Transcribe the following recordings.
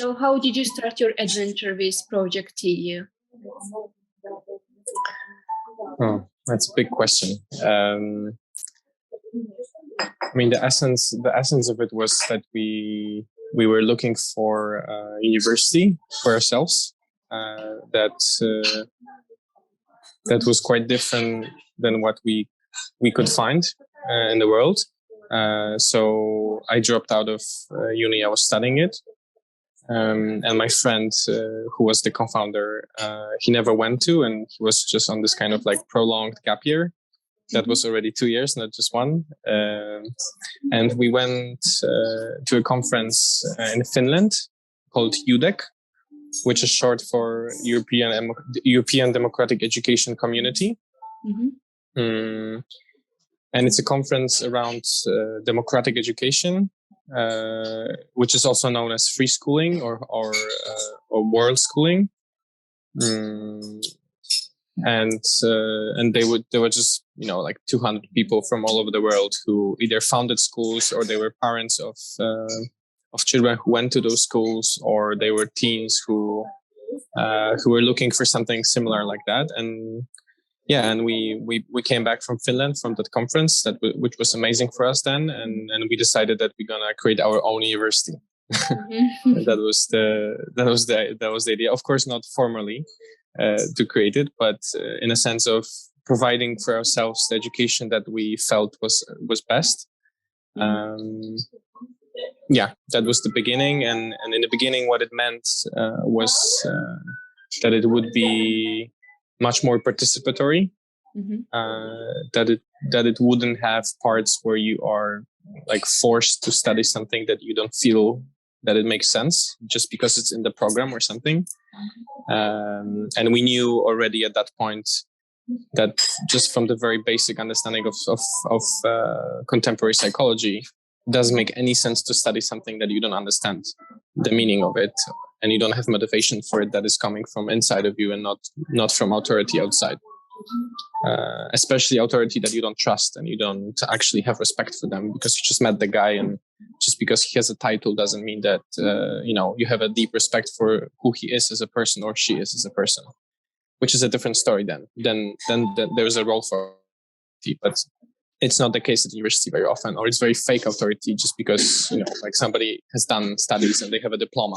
So how did you start your adventure with Project TU? Oh, that's a big question. I mean, the essence of it was that we were looking for a university for ourselves that was quite different than what we could find in the world. So I dropped out of uni. I was studying it. And my friend, who was the co-founder, he never went to, and he was just on this kind of like prolonged gap year. That was already 2 years, not just one. And we went to a conference in Finland called UDEC, which is short for European Democratic Education Community. And it's a conference around democratic education, which is also known as free schooling or world schooling. And they were just, you know, like 200 people from all over the world who either founded schools, or they were parents of children who went to those schools, or they were teens who were looking for something similar like that. And yeah, and we came back from Finland from that conference, which was amazing for us then, and we decided that we're gonna create our own university. That was the idea. Of course, not formally to create it, but in a sense of providing for ourselves the education that we felt was best. Yeah, that was the beginning, and in the beginning, what it meant was that it would be much more participatory. That it wouldn't have parts where you are like forced to study something that you don't feel that it makes sense just because it's in the program or something. And we knew already at that point that just from the very basic understanding of contemporary psychology, it doesn't make any sense to study something that you don't understand the meaning of it, and you don't have motivation for it that is coming from inside of you and not from authority outside. Especially authority that you don't trust and you don't actually have respect for them because you just met the guy, and just because he has a title doesn't mean that you have a deep respect for who he is as a person or she is as a person, which is a different story. Then there's a role for authority, but it's not the case at university very often, or it's very fake authority just because like somebody has done studies and they have a diploma.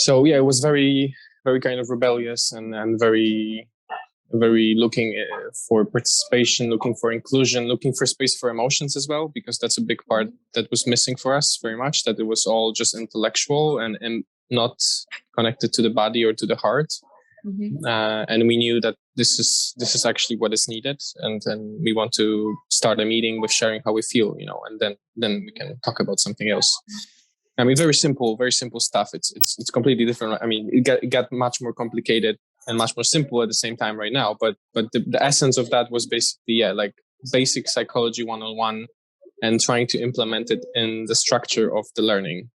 So yeah, it was very very kind of rebellious and very, very looking for participation, looking for inclusion, looking for space for emotions as well, because that's a big part that was missing for us very much, that it was all just intellectual and not connected to the body or to the heart. And we knew that this is actually what is needed. And we want to start a meeting with sharing how we feel, and then we can talk about something else. I mean, very simple stuff. It's completely different. I mean, it got much more complicated and much more simple at the same time right now. But the essence of that was basically, like basic psychology 101 and trying to implement it in the structure of the learning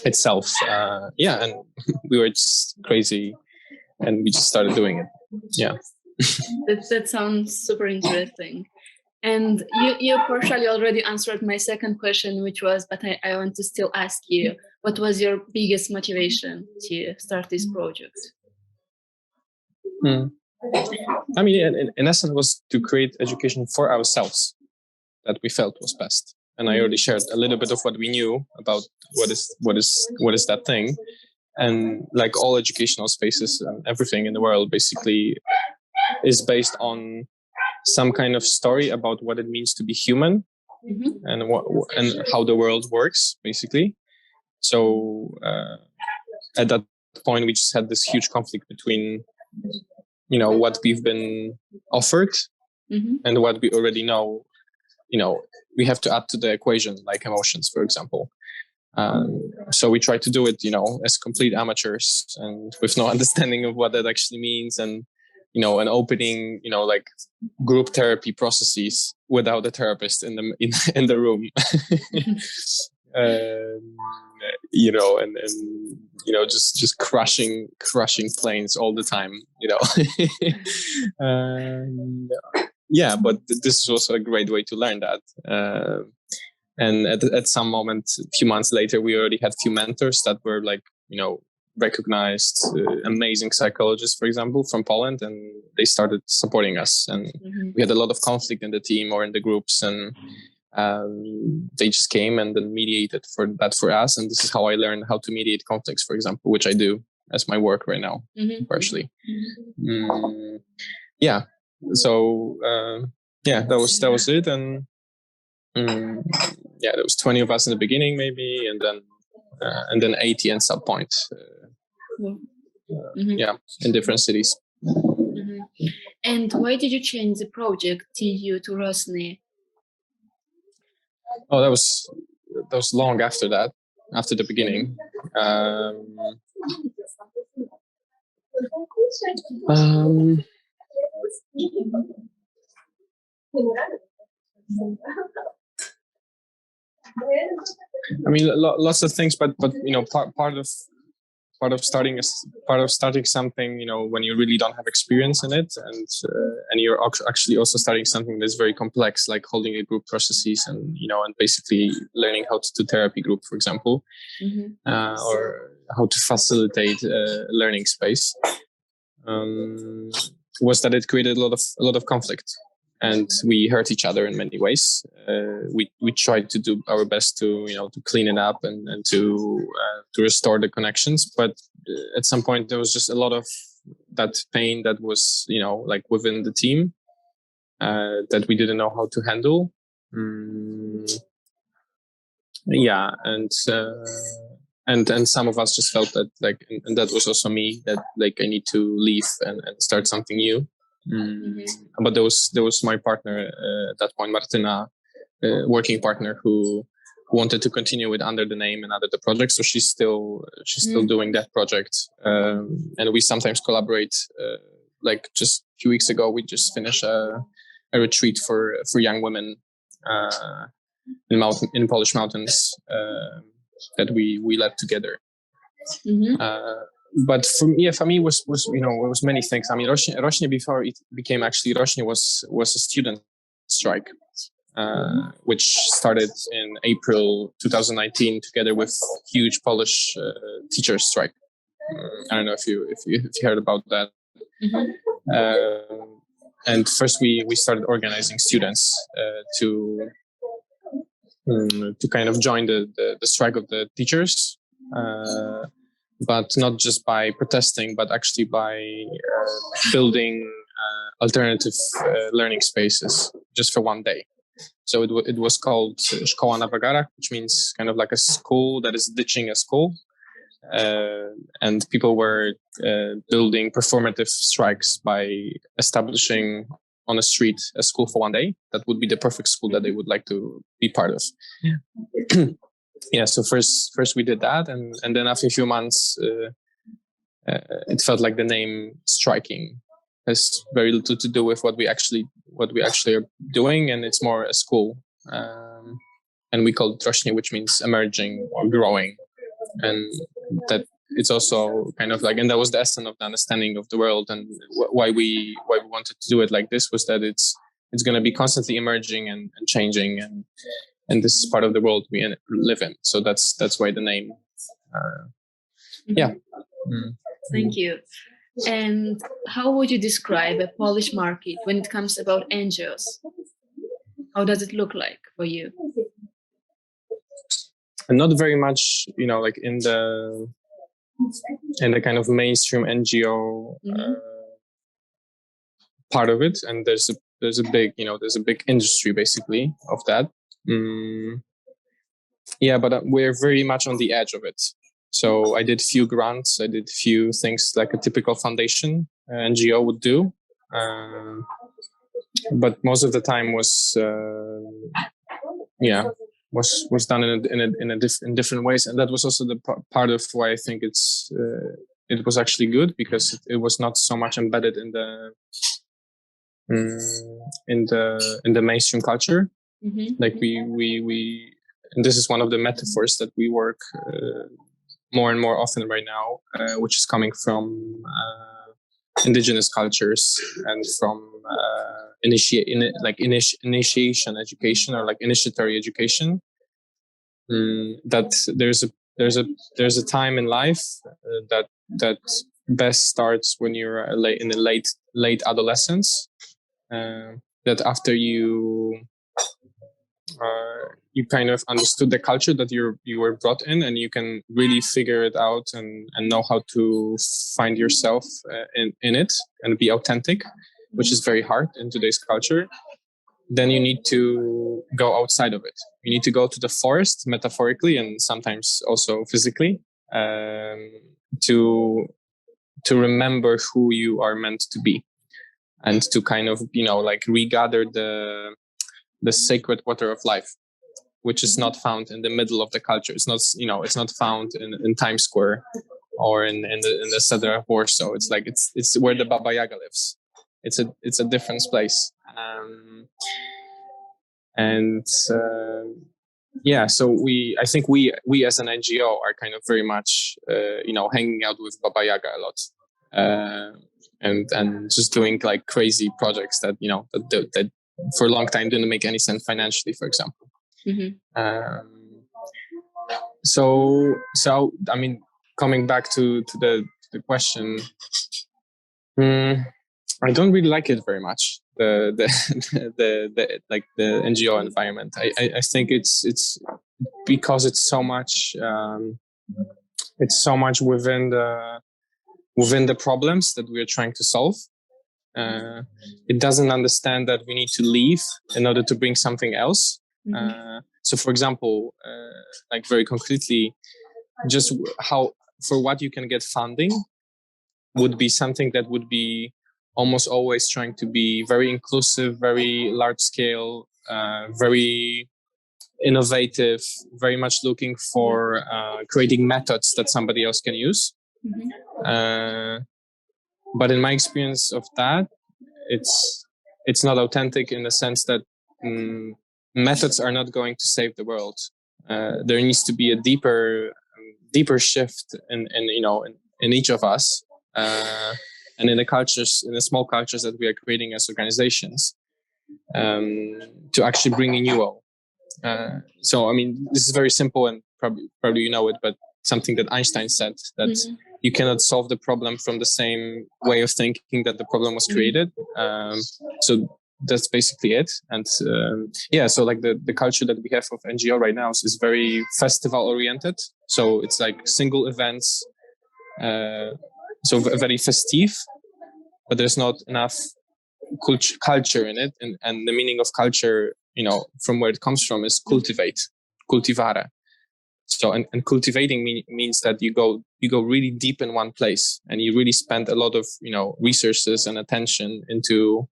itself. And we were just crazy and we just started doing it. Yeah. That sounds super interesting. And you partially already answered my second question, which was, but I want to still ask you, what was your biggest motivation to start this project? I mean, in essence, was to create education for ourselves that we felt was best. And I already shared a little bit of what we knew about what is that thing. And like all educational spaces and everything in the world basically is based on some kind of story about what it means to be human and how the world works, basically. So at that point, we just had this huge conflict between, what we've been offered and what we already know. We have to add to the equation, like emotions, for example. So we try to do it, as complete amateurs and with no understanding of what that actually means, and and opening, like group therapy processes without a therapist in the room, just crushing planes all the time, Yeah, but this is also a great way to learn that. And at some moment, a few months later, we already had few mentors that were like, recognized amazing psychologists, for example, from Poland, and they started supporting us. And we had a lot of conflict in the team or in the groups, and they just came and then mediated for us. And this is how I learned how to mediate conflicts, for example, which I do as my work right now, partially. Yeah. So that was it. And there was 20 of us in the beginning, maybe, and then 80 at some point. In different cities. And why did you change the project TU to Rosny? Oh, that was long after that, after the beginning. I mean, lots of things, but part of starting something, when you really don't have experience in it, and you're actually also starting something that's very complex, like holding a group processes, and basically learning how to do therapy group, for example, or how to facilitate a learning space, was that it created a lot of conflict. And we hurt each other in many ways. We tried to do our best to clean it up and to restore the connections. But at some point, there was just a lot of that pain that was like within the team that we didn't know how to handle. And some of us just felt that and that was also me, that like I need to leave and start something new. But there was my partner at that point, Martyna, working partner, who wanted to continue it under the name and under the project. So she's still doing that project, and we sometimes collaborate. Like just a few weeks ago, we just finished a retreat for young women in Polish mountains that we led together. But for me, it was many things. I mean, Rośnie before it became actually Rośnie was a student strike, which started in April 2019 together with huge Polish teachers strike. I don't know if you heard about that. And first we started organizing students to kind of join the strike of the teachers. But not just by protesting, but actually by building alternative learning spaces just for one day. So it was called Szkoła na Wagarach, which means kind of like a school that is ditching a school. And people were building performative strikes by establishing on a street a school for one day. That would be the perfect school that they would like to be part of. Yeah, so first we did that, and then after a few months, it felt like the name striking has very little to do with what we actually are doing, and it's more a school. And we call it Rośnie, which means emerging or growing, and that it's also kind of like, and that was the essence of the understanding of the world, and why we wanted to do it like this was that it's going to be constantly emerging and changing, and this is part of the world we live in. So that's why the name. Thank you. And how would you describe a Polish market when it comes about NGOs? How does it look like for you? And not very much, like in the kind of mainstream NGO part of it. And there's a big industry basically of that. But we're very much on the edge of it. So I did few grants, I did few things like a typical foundation NGO would do, but most of the time was done in different ways, and that was also the part of why I think it was actually good, because it was not so much embedded in the mainstream culture. Like we and this is one of the metaphors that we work more and more often right now, which is coming from indigenous cultures and from initiation education, or like initiatory education, that there's a time in life that best starts when you're in the late adolescence. That after you kind of understood the culture that you were brought in, and you can really figure it out and know how to find yourself in it and be authentic, which is very hard in today's culture. Then you need to go outside of it. You need to go to the forest, metaphorically and sometimes also physically, to remember who you are meant to be, and to kind of like regather the sacred water of life, which is not found in the middle of the culture. It's not it's not found in Times Square or in the center of Warsaw. It's like it's where the Baba Yaga lives. It's a different place. So I think we as an NGO are kind of very much hanging out with Baba Yaga a lot, and just doing like crazy projects that that for a long time didn't make any sense financially, for example. So I mean, coming back to the question, I don't really like it very much. The NGO environment. I think it's because it's so much within the problems that we're trying to solve. It doesn't understand that we need to leave in order to bring something else. So, for example, like very concretely, just how for what you can get funding would be something that would be almost always trying to be very inclusive, very large scale, very innovative, very much looking for creating methods that somebody else can use. But in my experience of that, it's not authentic in the sense that methods are not going to save the world. There needs to be a deeper shift in each of us. And in the cultures, in the small cultures that we are creating as organizations, to actually bring a new role. So, I mean, this is very simple, and probably you know it, but something that Einstein said, that you cannot solve the problem from the same way of thinking that the problem was created. So that's basically it. And so like the culture that we have of NGO right now is very festival oriented. So it's like single events. So very festive, but there's not enough culture in it. And the meaning of culture, from where it comes from, is cultivare. So, and cultivating means that you go really deep in one place, and you really spend a lot of, resources and attention into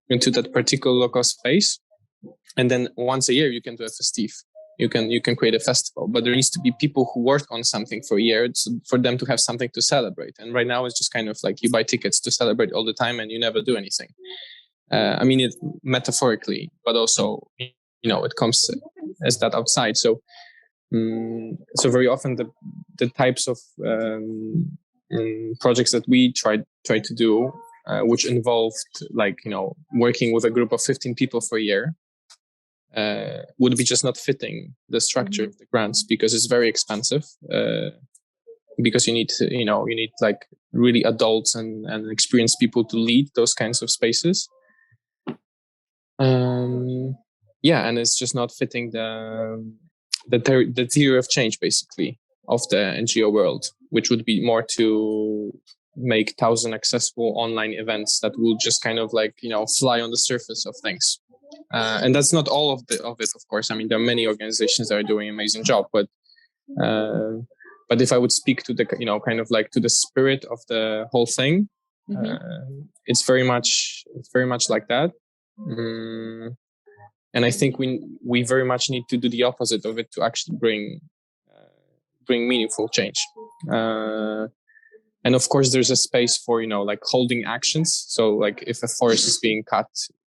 that particular local space. And then once a year you can do a festive. You can create a festival, but there needs to be people who work on something for a year for them to have something to celebrate. And right now it's just kind of like you buy tickets to celebrate all the time and you never do anything. I mean it metaphorically, but also, it comes as that outside. So very often the types of projects that we try to do, which involved like, working with a group of 15 people for a year, would be just not fitting the structure of the grants, because it's very expensive, because you need to, you need like really adults and experienced people to lead those kinds of spaces. And it's just not fitting the theory of change, basically, of the NGO world, which would be more to make 1,000 accessible online events that will just kind of like, fly on the surface of things. And that's not all of it, of course. I mean, there are many organizations that are doing an amazing job, but if I would speak to the, kind of like to the spirit of the whole thing, it's very much like that. And I think we very much need to do the opposite of it to actually bring meaningful change. And of course, there's a space for, like holding actions. So like if a forest is being cut,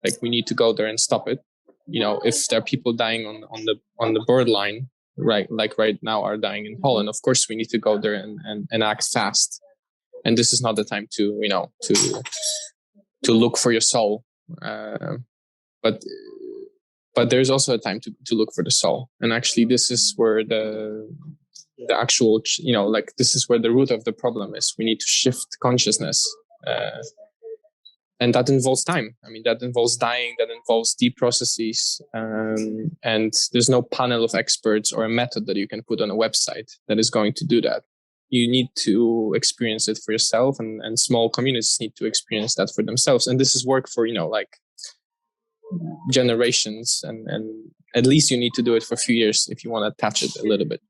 like we need to go there and stop it. If there are people dying on the borderline, right, like right now are dying in Poland, of course we need to go there and act fast. And this is not the time to, to look for your soul. But but there's also a time to look for the soul. And actually, this is where the actual, like this is where the root of the problem is. We need to shift consciousness. And that involves time. I mean, that involves dying, that involves deep processes. And there's no panel of experts or a method that you can put on a website that is going to do that. You need to experience it for yourself, and small communities need to experience that for themselves. And this is work for, like generations. And at least you need to do it for a few years if you want to attach it a little bit.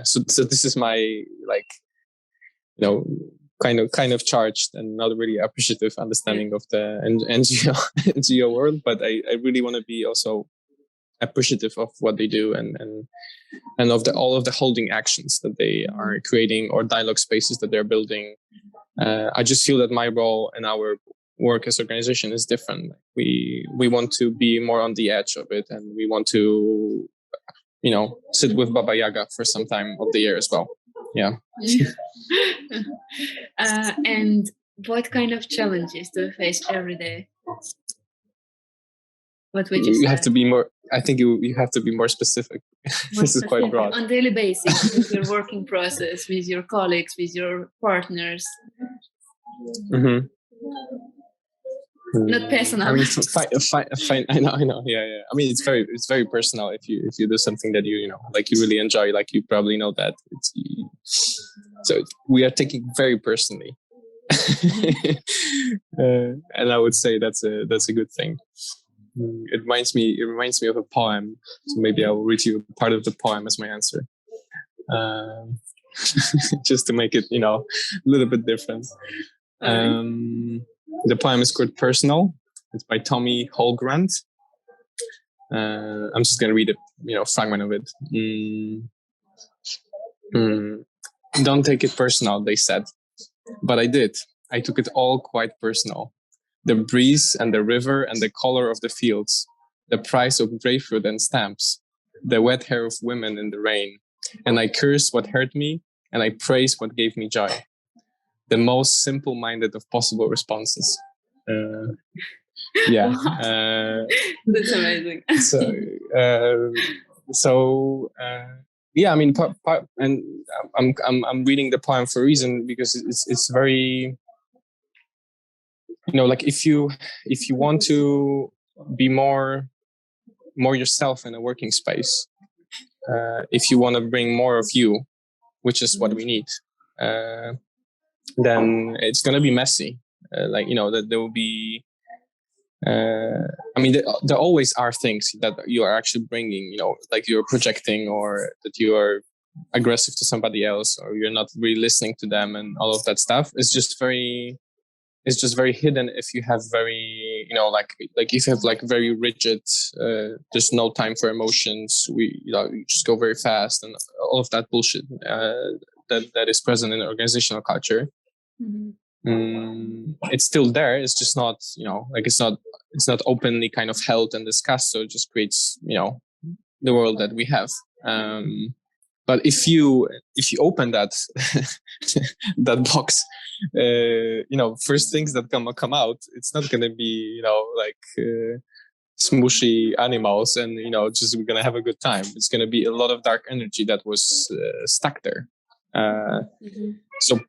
So this is my, like, kind of charged and not really appreciative understanding of the NGO world, but I really want to be also appreciative of what they do and of all of the holding actions that they are creating or dialogue spaces that they're building. I just feel that my role and our work as organization is different. We want to be more on the edge of it, and we want to sit with Baba Yaga for some time of the year as well. Yeah. And what kind of challenges do you face every day? What would you say? Have to be more. I think you have to be more specific. This is quite broad. On daily basis, with your working process, with your colleagues, with your partners. Mm-hmm. Not personal. I mean, fine. I know. Yeah. I mean, it's very personal. If you do something that you like you really enjoy, like you probably know that. So we are taking very personally, and I would say that's a good thing. It reminds me of a poem. So maybe I will read you part of the poem as my answer, just to make it a little bit different. The poem is called Personal. It's by Tommy Holgrant. I'm just going to read a fragment of it. Don't take it personal, they said. But I did. I took it all quite personal. The breeze and the river and the color of the fields, the price of grapefruit and stamps, the wet hair of women in the rain. And I cursed what hurt me, and I praised what gave me joy. The most simple-minded of possible responses. That's amazing. Yeah. I mean, and I'm reading the poem for a reason, because it's very, like if you want to be more yourself in a working space, if you want to bring more of you, which is what we need. Then it's going to be messy. That there will be, I mean, there always are things that you are actually bringing, like you're projecting, or that you are aggressive to somebody else, or you're not really listening to them, and all of that stuff is just very hidden. If you have very, like if you have like very rigid, there's no time for emotions. You just go very fast, and all of that bullshit that is present in the organizational culture. Mm-hmm. It's still there. It's just not, it's not openly kind of held and discussed. So it just creates, the world that we have. But if you open that that box, first things that come out, it's not going to be, smooshy animals and, just we're going to have a good time. It's going to be a lot of dark energy that was stuck there. So,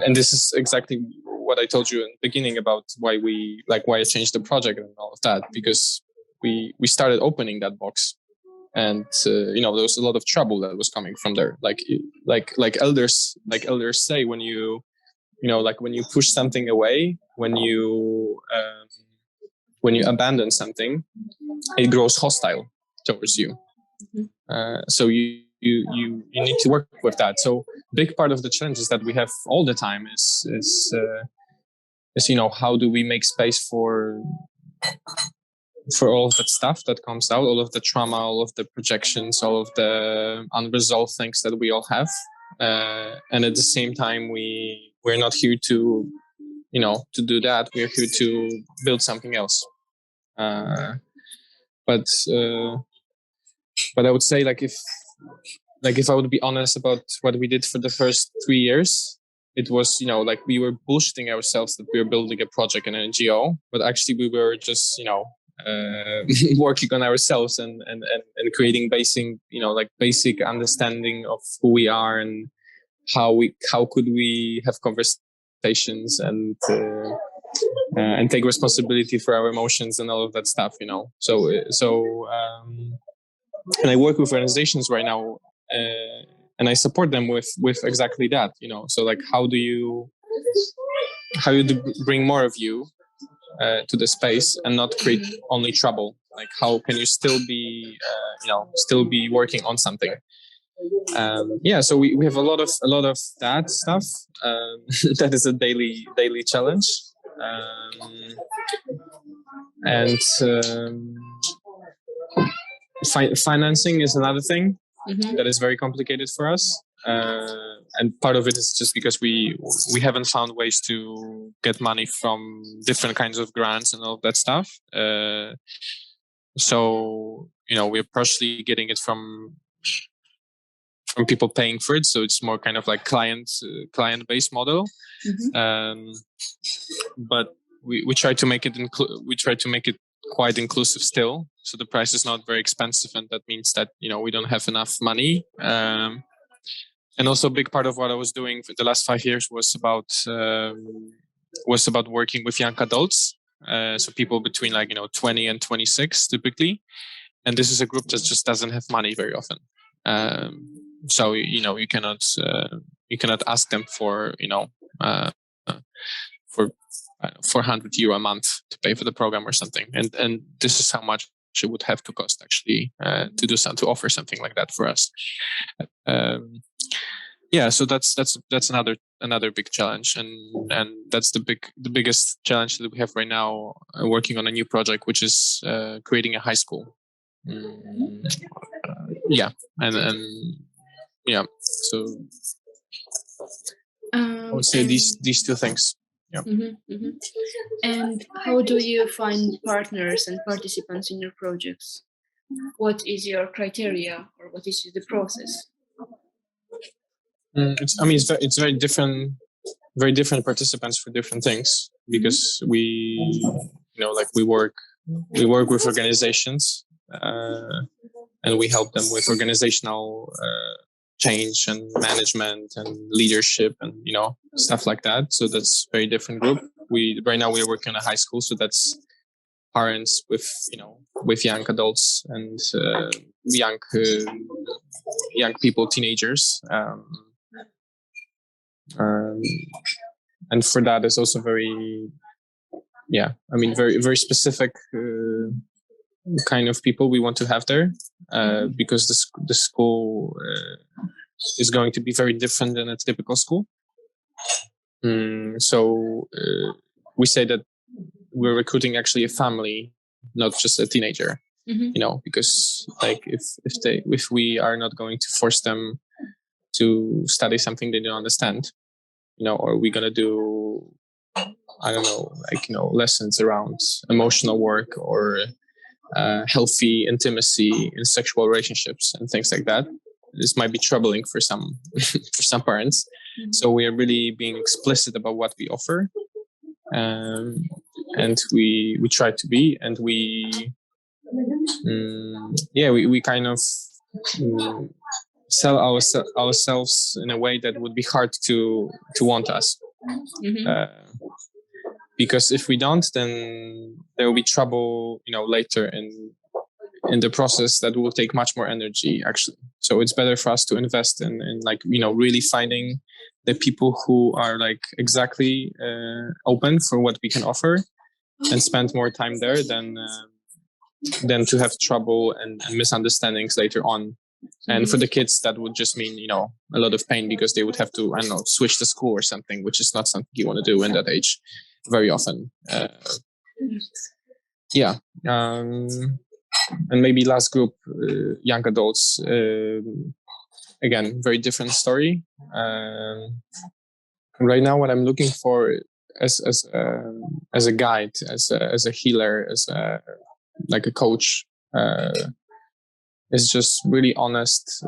and this is exactly what I told you in the beginning about why I changed the project and all of that, because we started opening that box, and there was a lot of trouble that was coming from there. Like elders say, when you when you push something away, when you abandon something, it grows hostile towards you. So you need to work with that. So big part of the challenges that we have all the time is how do we make space for all of that stuff that comes out, all of the trauma, all of the projections, all of the unresolved things that we all have, and at the same time we're not here to do that. We're here to build something else. But I would say, if I would be honest about what we did for the first 3 years, it was, we were bullshitting ourselves that we were building a project in an NGO, but actually we were just, working on ourselves and creating basic understanding of who we are and how could we have conversations and take responsibility for our emotions and all of that stuff. And I work with organizations right now, and I support them with exactly that. So like how do you bring more of you to the space and not create only trouble? Like how can you still be working on something? So we have a lot of that stuff. That is a daily challenge. And financing is another thing that is very complicated for us. And part of it is just because we haven't found ways to get money from different kinds of grants and all of that stuff. So we're partially getting it from people paying for it. So it's more kind of like client based model. But we try to make it quite inclusive still. So the price is not very expensive, and that means that we don't have enough money. And also a big part of what I was doing for the last 5 years was about working with young adults. So people between 20 and 26 typically. And this is a group that just doesn't have money very often. So you cannot ask them for for €400 a month to pay for the program or something. And this is how much it would have to cost actually to offer something like that for us. So that's another big challenge, and that's the biggest challenge that we have right now, working on a new project, which is creating a high school. So I would say these two things. Yeah. And how do you find partners and participants in your projects? What is your criteria, or what is the process? It's very different participants for different things, because we work with organizations, and we help them with organizational change and management and leadership and stuff like that. So that's a very different group. Right now we're working on a high school, so that's parents with young adults and young people, teenagers. And for that is also very very specific kind of people we want to have there, because the school is going to be very different than a typical school. So we say that we're recruiting actually a family, not just a teenager. Because if we are not going to force them to study something they don't understand, or we're gonna do, I don't know, lessons around emotional work or healthy intimacy in sexual relationships and things like that, this might be troubling for some for some parents. So we are really being explicit about what we offer, and we try to be, and we kind of sell ourselves in a way that would be hard to want us. Because if we don't, then there will be trouble, later in the process that will take much more energy, actually. So it's better for us to invest in really finding the people who are exactly open for what we can offer, and spend more time there than to have trouble and misunderstandings later on. And for the kids, that would just mean, a lot of pain, because they would have to, switch the school or something, which is not something you want to do in that age very often. And maybe last group, young adults, again, very different story. Right now, what I'm looking for as a guide, as a healer, as a coach, is just really honest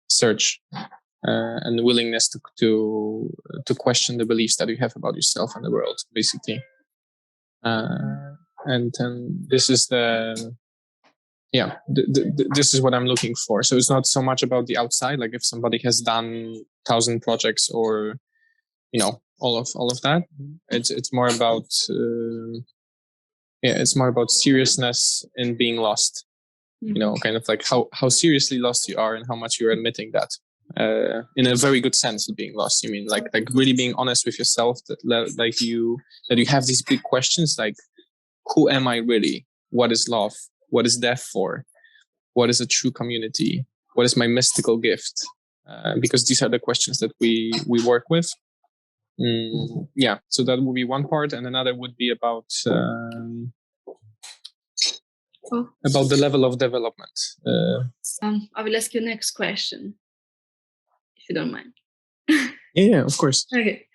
search and willingness to question the beliefs that you have about yourself and the world, basically. and this is this is what I'm looking for. So it's not so much about the outside, like if somebody has done 1,000 projects or all of that. It's more about it's more about seriousness in being lost. Kind of like how seriously lost you are and how much you're admitting that. In a very good sense of being lost. You mean like really being honest with yourself, that you have these big questions like, who am I really? What is love? What is death for? What is a true community? What is my mystical gift? Because these are the questions that we work with. So that would be one part, and another would be about the level of development. I will ask you next question, if you don't mind. Yeah, of course. Okay.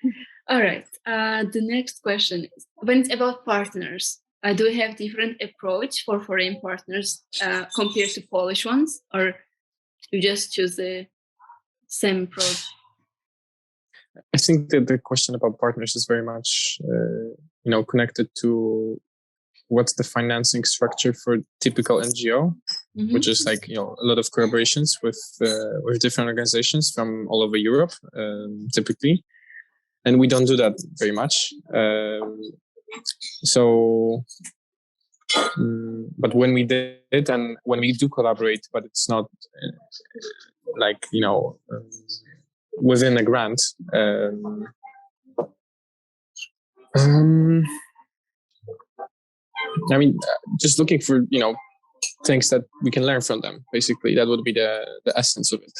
All right. The next question is, when it's about partners, do you have different approach for foreign partners compared to Polish ones, or you just choose the same approach? I think that the question about partners is very much, connected to what's the financing structure for typical NGO, which is like, a lot of collaborations with different organizations from all over Europe, typically. And we don't do that very much. But when we did, and when we do collaborate, but it's not within a grant. I mean, just looking for things that we can learn from them. Basically, that would be the essence of it.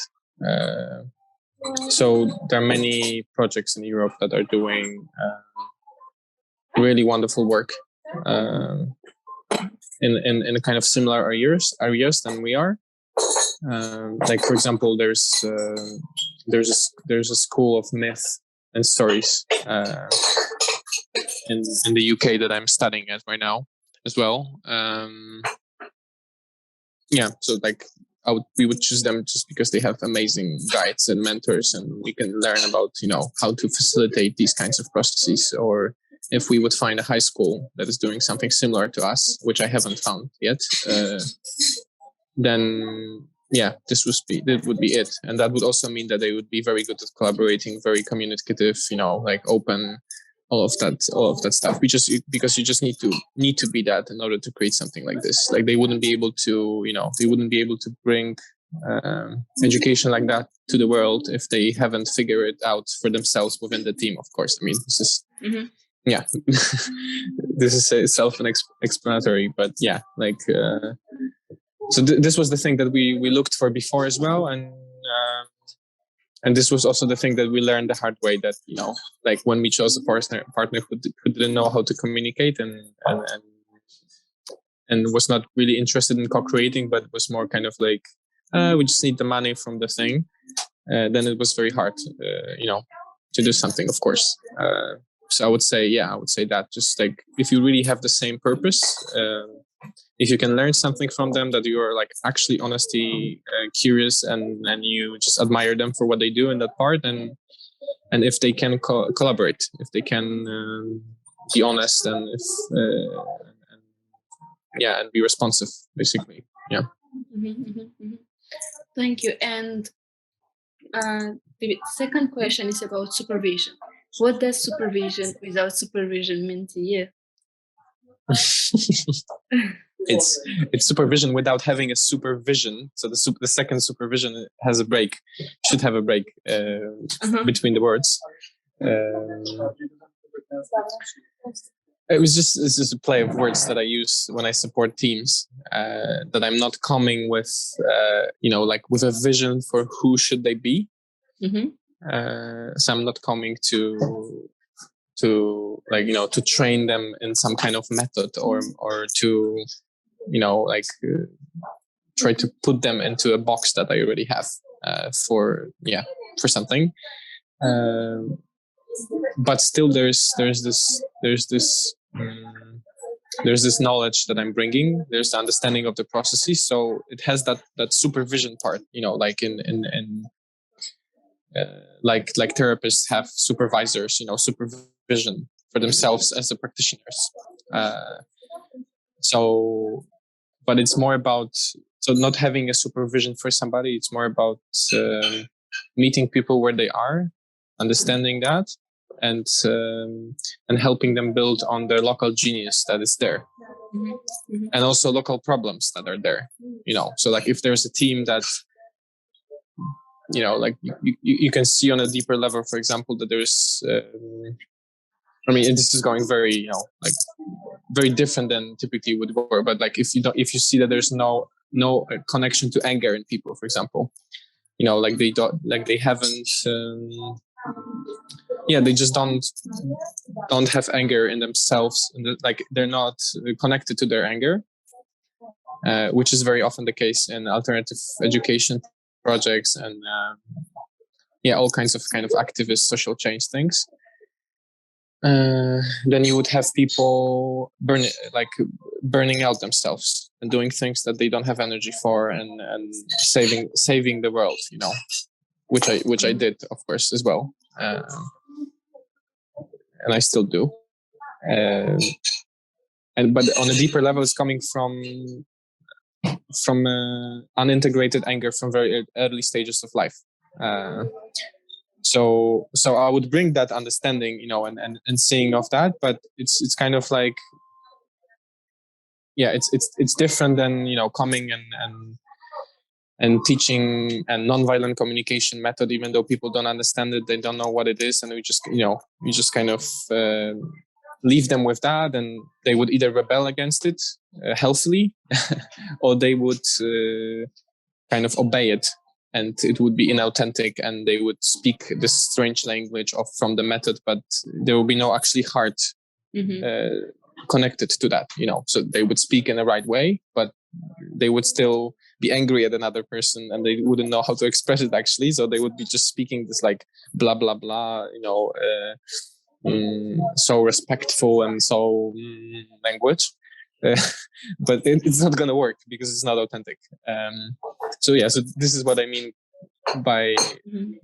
So there are many projects in Europe that are doing really wonderful work in a kind of similar areas than we are. Like for example, there's a school of myth and stories in the UK that I'm studying at right now as well. So like we would choose them just because they have amazing guides and mentors, and we can learn about how to facilitate these kinds of processes. Or if we would find a high school that is doing something similar to us, which I haven't found yet, then this would be it. And that would also mean that they would be very good at collaborating, very communicative, like open, all of that stuff. Because you just need to be that in order to create something like this. Like they wouldn't be able to bring education like that to the world if they haven't figured it out for themselves within the team. Of course, I mean, this is this is self-explanatory, but so this was the thing that we looked for before as well, and this was also the thing that we learned the hard way, that like when we chose a partner who didn't know how to communicate and was not really interested in co-creating, but was more kind of like we just need the money from the thing, then it was very hard to do something, of course. So I would say that just like if you really have the same purpose, if you can learn something from them, that you are like actually honestly curious and you just admire them for what they do in that part, and if they can collaborate, if they can be honest, and and be responsive, basically. Thank you. And the second question is about supervision. What does supervision without supervision mean to you? It's supervision without having a supervision. So the second supervision has a break, should have a break between the words. It's just a play of words that I use when I support teams. That I'm not coming with like with a vision for who should they be. So I'm not coming to like to train them in some kind of method or to try to put them into a box that I already have for something. But still, there's this knowledge that I'm bringing. There's the understanding of the processes. So it has that supervision part. Like like therapists have supervisors. Supervision for themselves as the practitioners. So, but it's more about, so not having a supervision for somebody, it's more about meeting people where they are, understanding that, and helping them build on their local genius that is there. And also local problems that are there, so like if there's a team that, like you can see on a deeper level, for example, that there's this is going very, like very different than typically would work, but like if you see that there's no connection to anger in people, for example, like they haven't they just don't have anger in themselves, and like they're not connected to their anger, which is very often the case in alternative education projects and all kinds of activist social change things. Then you would have people burning out themselves and doing things that they don't have energy for, and saving the world, which I did, of course, as well, and I still do. But on a deeper level, it's coming from unintegrated anger from very early stages of life. So I would bring that understanding, and seeing of that, but it's kind of like, it's different than, coming and teaching a nonviolent communication method, even though people don't understand it, they don't know what it is, and we just, you just kind of leave them with that, and they would either rebel against it healthily, or they would kind of obey it, and it would be inauthentic, and they would speak this strange language from the method, but there will be no actually heart connected to that, so they would speak in the right way, but they would still be angry at another person, and they wouldn't know how to express it actually, so they would be just speaking this like blah blah blah, so respectful and so language, but it's not going to work because it's not authentic. So this is what I mean by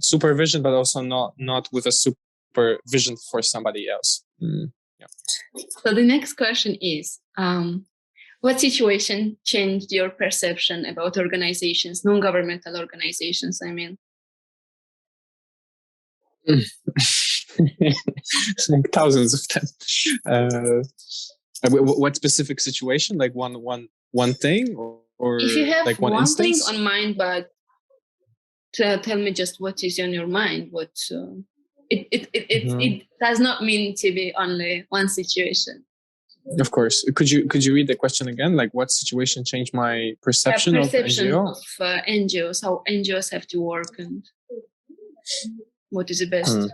supervision, but also not with a supervision for somebody else. So the next question is, what situation changed your perception about organizations, non-governmental organizations, I mean? Like thousands of them. What specific situation? Like one thing, or if you have like one instance? thing on mind, but tell me just what is on your mind. What it does not mean to be only one situation. Of course. Could you read the question again? Like, what situation changed my perception of NGO? Of NGOs, how NGOs have to work, and what is the best?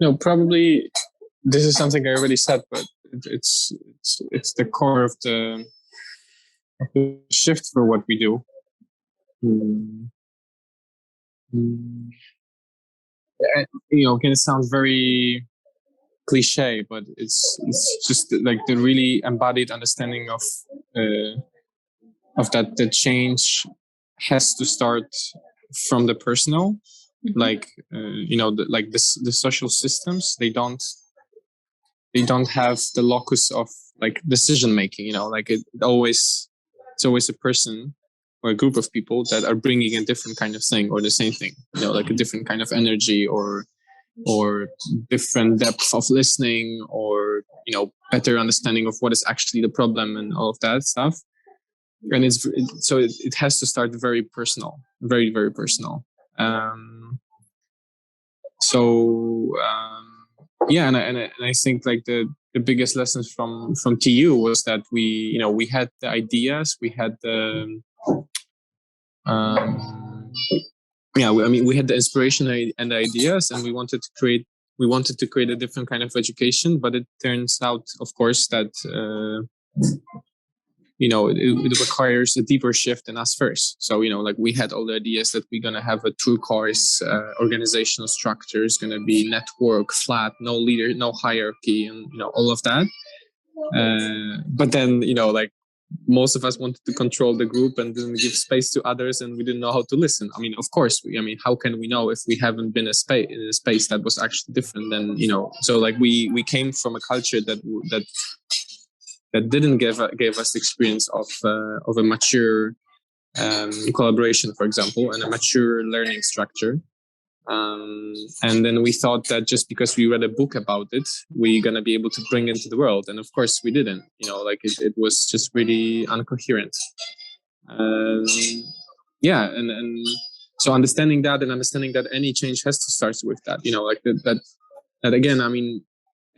No, probably this is something I already said, but it's the core of the shift for what we do. It sounds very cliche, but it's just like the really embodied understanding of that the change has to start from the personal. Like the social systems, they don't have the locus of like decision making. Like it's always a person or a group of people that are bringing a different kind of thing or the same thing. Like a different kind of energy or different depth of listening, or better understanding of what is actually the problem and all of that stuff. And it has to start very personal, very, very personal. And I think like the biggest lessons from TU was that we had the ideas, we had the we had the inspiration and the ideas, and we wanted to create a different kind of education. But it turns out, of course, that it requires a deeper shift in us first. So, like we had all the ideas that we're going to have a true course, organizational structure is going to be network, flat, no leader, no hierarchy, and, all of that. But then, like most of us wanted to control the group and didn't give space to others, and we didn't know how to listen. I mean, of course, how can we know if we haven't been in a space that was actually different than, so like we came from a culture that didn't give us the experience of a mature collaboration, for example, and a mature learning structure. And then we thought that just because we read a book about it, we're going to be able to bring it into the world. And of course we didn't, like it was just really incoherent. Yeah. And so understanding that, and understanding that any change has to start with that, like that again, I mean,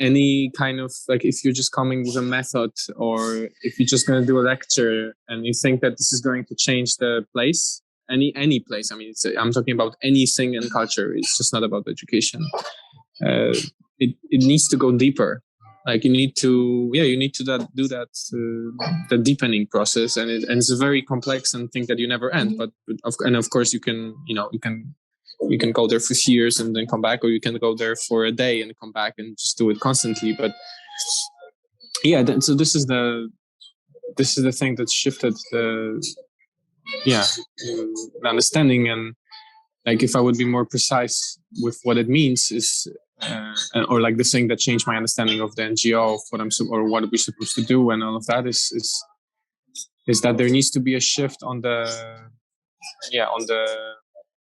any kind of, like, if you're just coming with a method, or if you're just going to do a lecture and you think that this is going to change the place, any place. I mean, I'm talking about anything in culture. It's just not about education. It needs to go deeper. Like you need to do that the deepening process, and it's a very complex and thing that you never end. But of course you can go there for years and then come back, or you can go there for a day and come back and just do it constantly. But yeah, so this is the thing that shifted the understanding. And like, if I would be more precise with what it means, is or like the thing that changed my understanding of the NGO, of what we're supposed to do, and all of that is that there needs to be a shift on the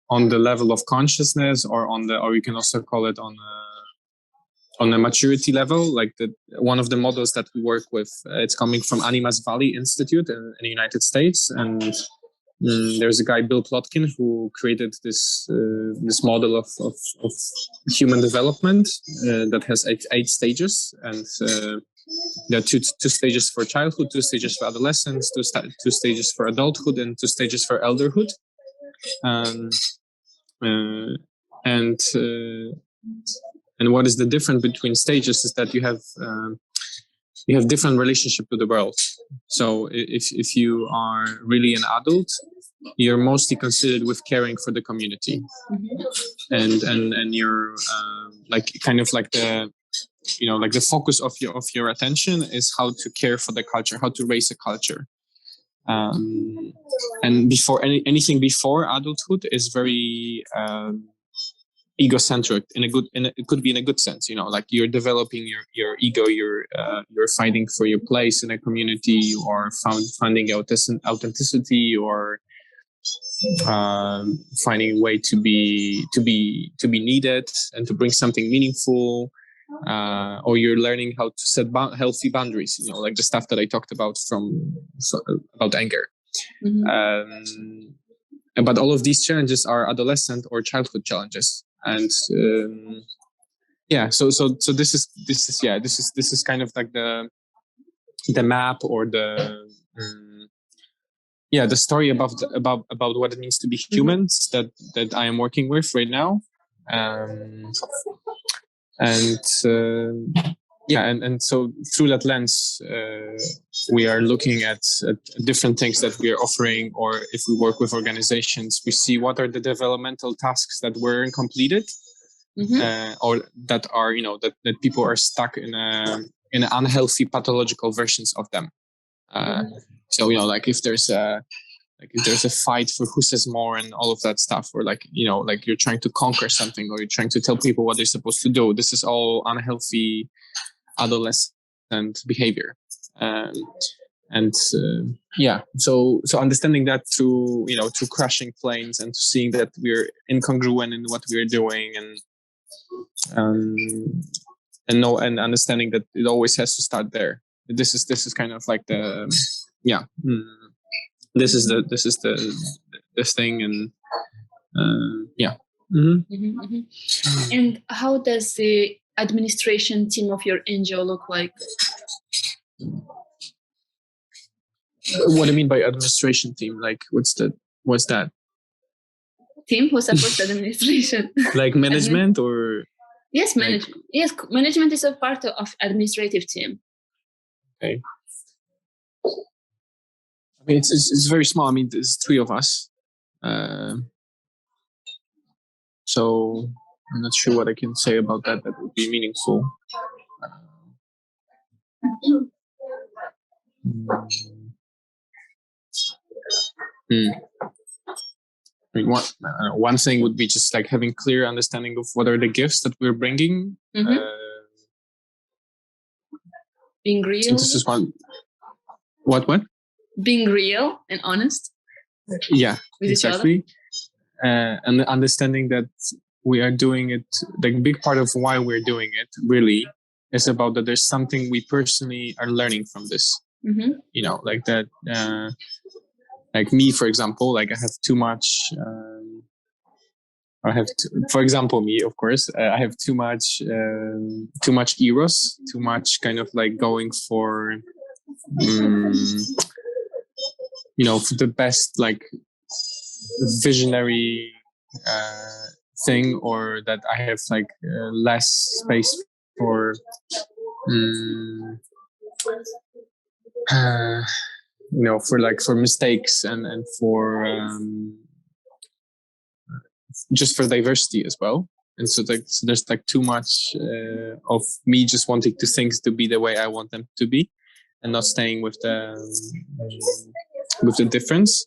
level of consciousness, or you can also call it on the maturity level. Like one of the models that we work with, it's coming from Animas Valley Institute in the United States, and there's a guy, Bill Plotkin, who created this model of human development that has eight stages, and there are two stages for childhood, 2 stages for adolescence, 2 stages for adulthood, and 2 stages for elderhood. And what is the difference between stages is that you have different relationship to the world. So if you are really an adult, you're mostly considered with caring for the community, and you're like kind of like the like the focus of your attention is how to care for the culture, how to raise a culture. And before anything before adulthood is very egocentric it could be in a good sense, like you're developing your ego, you're fighting for your place in a community, you are finding authenticity, or finding a way to be needed and to bring something meaningful, or you're learning how to set healthy boundaries, like the stuff that I talked about about anger. But all of these challenges are adolescent or childhood challenges. And so this is kind of like the map, or the story about what it means to be humans that I am working with right now. And so through that lens, we are looking at different things that we are offering, or if we work with organizations, we see what are the developmental tasks that were completed, or that are that people are stuck in unhealthy pathological versions of them. So like if there's a fight for who says more and all of that stuff, or like you're trying to conquer something, or you're trying to tell people what they're supposed to do. This is all unhealthy adolescent behavior. So understanding that through crushing planes, and seeing that we're incongruent in what we're doing, and understanding that it always has to start there. This is kind of like the this is the thing, and And how does the administration team of your NGO look like? What do you mean by administration team? Like, what's that? Team who supports administration. Like management, or? Yes, management. Like, yes, management is a part of administrative team. Okay. I mean, it's very small. I mean, there's 3 of us. So I'm not sure what I can say about that would be meaningful. Hmm. I mean, one thing would be just like having clear understanding of what are the gifts that we're bringing. Being real. This is one. What? Being real and honest. Yeah, with exactly. And understanding that we are doing it. The big part of why we're doing it really is about that. There's something we personally are learning from this. You know, like that. Like me, for example, like I have too much. For example, me, of course, I have too much eros, too much kind of like going for, for the best like visionary thing, or that I have like less space for, for mistakes and for just for diversity as well. And so there's like too much of me just wanting things to be the way I want them to be, and not staying with the difference.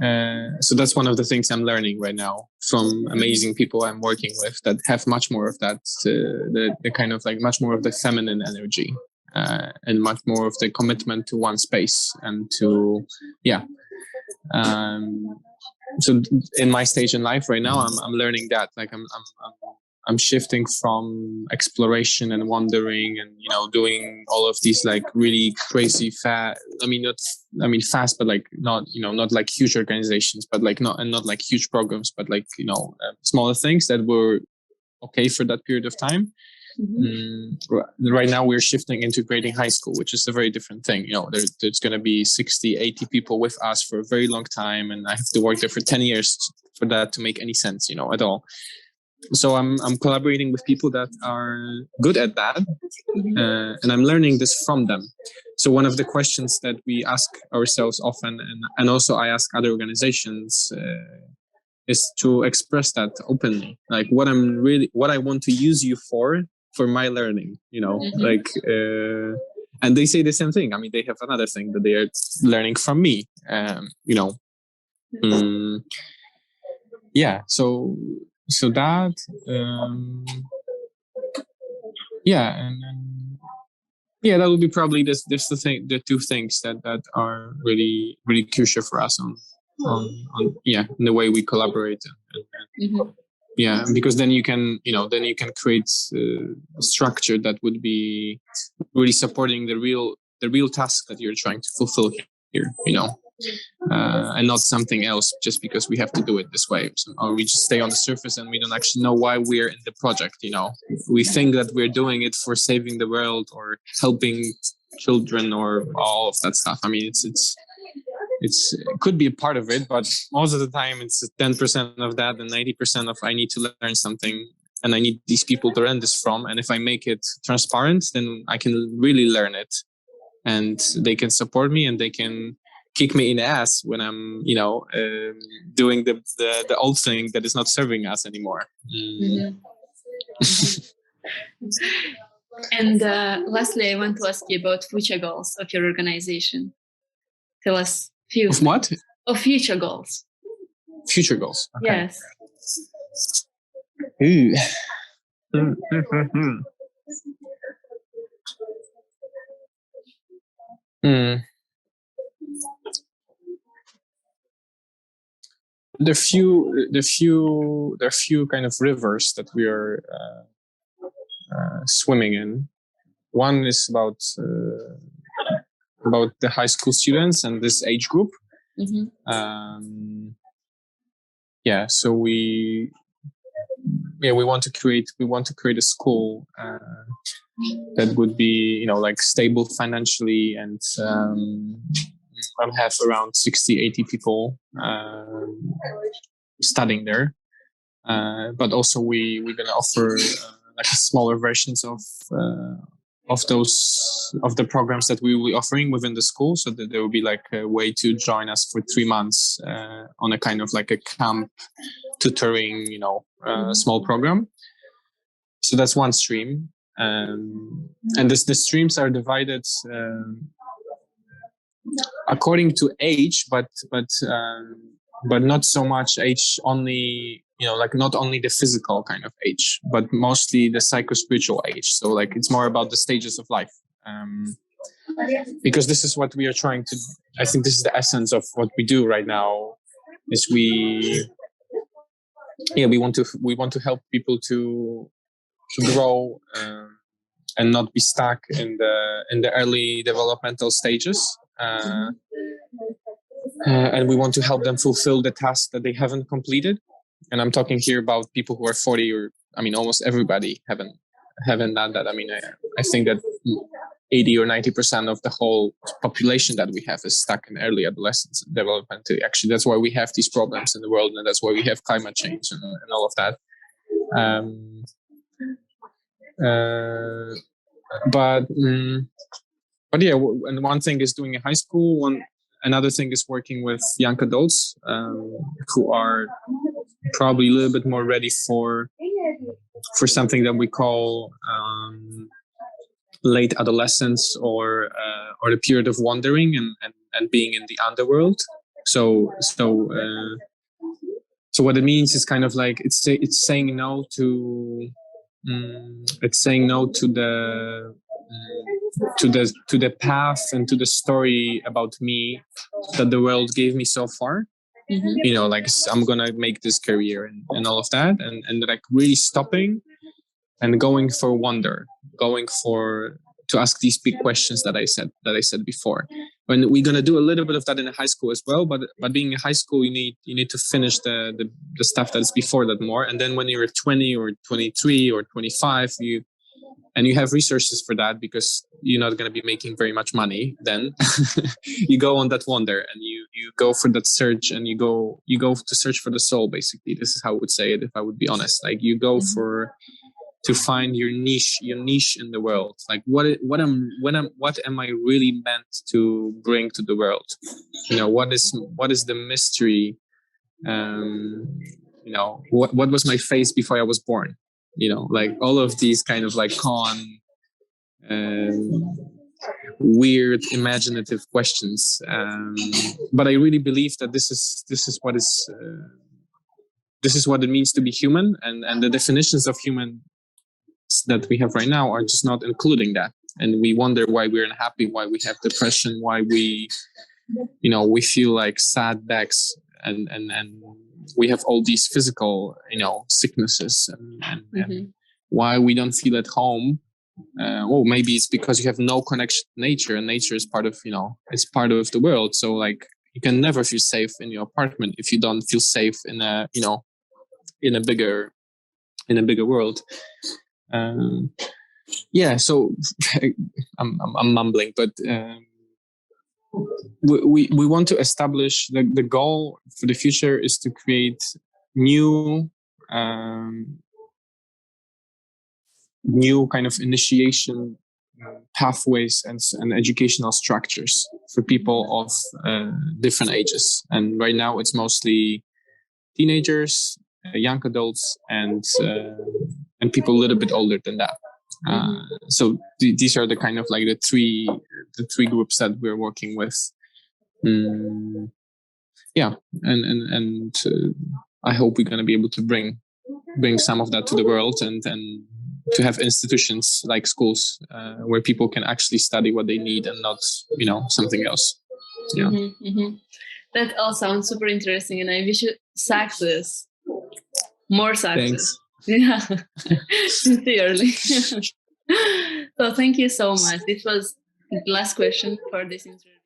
So that's one of the things I'm learning right now from amazing people I'm working with that have much more of that, the kind of like much more of the feminine energy, and much more of the commitment to one space and to, so in my stage in life right now, I'm learning that, like I'm shifting from exploration and wandering and, doing all of these like really crazy fast, fast, but like not like huge organizations, but like not like huge programs, but like, smaller things that were okay for that period of time. Right now we're shifting into grading high school, which is a very different thing. There's going to be 60, 80 people with us for a very long time, and I have to work there for 10 years for that to make any sense, at all. So I'm collaborating with people that are good at that, and I'm learning this from them. So one of the questions that we ask ourselves often, and also I ask other organizations, is to express that openly, like what I want to use you for my learning, like, and they say the same thing. I mean, they have another thing that they are learning from me, So that, that would be probably the two things that are really, really crucial for us on in the way we collaborate. Because then you can create a structure that would be really supporting the real task that you're trying to fulfill here, and not something else just because we have to do it this way. Or we just stay on the surface and we don't actually know why we're in the project. We think that we're doing it for saving the world or helping children or all of that stuff. I mean, it could be a part of it, but most of the time it's 10% of that and 90% of I need to learn something and I need these people to learn this from. And if I make it transparent, then I can really learn it and they can support me and they can kick me in the ass when I'm, doing the old thing that is not serving us anymore. And lastly, I want to ask you about future goals of your organization. Tell us few. Of what? Of future goals. Future goals. Okay. Yes. Ooh. There are few kind of rivers that we are swimming in. One is about the high school students and this age group. So we want to create a school that would be like stable financially and I'll have around 60, 80 people studying there. But also we're going to offer like smaller versions of the programs that we will be offering within the school, so that there will be like a way to join us for 3 months on a kind of like a camp tutoring, small program. So that's one stream. And the streams are divided according to age, but not so much age only, like not only the physical kind of age, but mostly the psycho-spiritual age. So like it's more about the stages of life. Because this is what we are trying to, I think this is the essence of what we do right now, is we want to help people to grow, and not be stuck in the early developmental stages. And we want to help them fulfill the tasks that they haven't completed. And I'm talking here about people who are 40, or almost everybody haven't done that. I think that 80 or 90% of the whole population that we have is stuck in early adolescence development. Actually, that's why we have these problems in the world, and that's why we have climate change and all of that. But yeah, and one thing is doing in high school. Another thing is working with young adults who are probably a little bit more ready for something that we call late adolescence, or the period of wandering and being in the underworld. So what it means is kind of like it's saying no to the path and to the story about me that the world gave me so far. Like I'm gonna make this career and all of that, and like really stopping and going for wonder, to ask these big questions that I said before. When we're gonna do a little bit of that in high school as well, but being in high school, you need to finish the stuff that's before that more. And then when you're 20 or 23 or 25, you have resources for that, because you're not going to be making very much money then. You go on that wander, and you go for that search, and you go to search for the soul, basically. This is how I would say it, if I would be honest. Like you go to find your niche in the world. Like what am I really meant to bring to the world? What is the mystery? What was my face before I was born? Like all of these kind of like weird imaginative questions. But I really believe that this is what it means to be human, and the definitions of human that we have right now are just not including that. And we wonder why we're unhappy, why we have depression, why we feel like sad backs, and we have all these physical, sicknesses, and why we don't feel at home. Maybe it's because you have no connection to nature, and nature is part of, it's part of the world. So like you can never feel safe in your apartment if you don't feel safe in a bigger world. So I'm mumbling, but we want to establish the goal for the future is to create new kind of initiation pathways and educational structures for people of different ages. And right now it's mostly teenagers, young adults, and people a little bit older than that. So these are the kind of like the three groups that we're working with. And I hope we're going to be able to bring some of that to the world, and to have institutions like schools where people can actually study what they need and not something else. That all sounds super interesting, and I wish you success, more success. Thanks. Yeah. Sincerely. So thank you so much. This was the last question for this interview.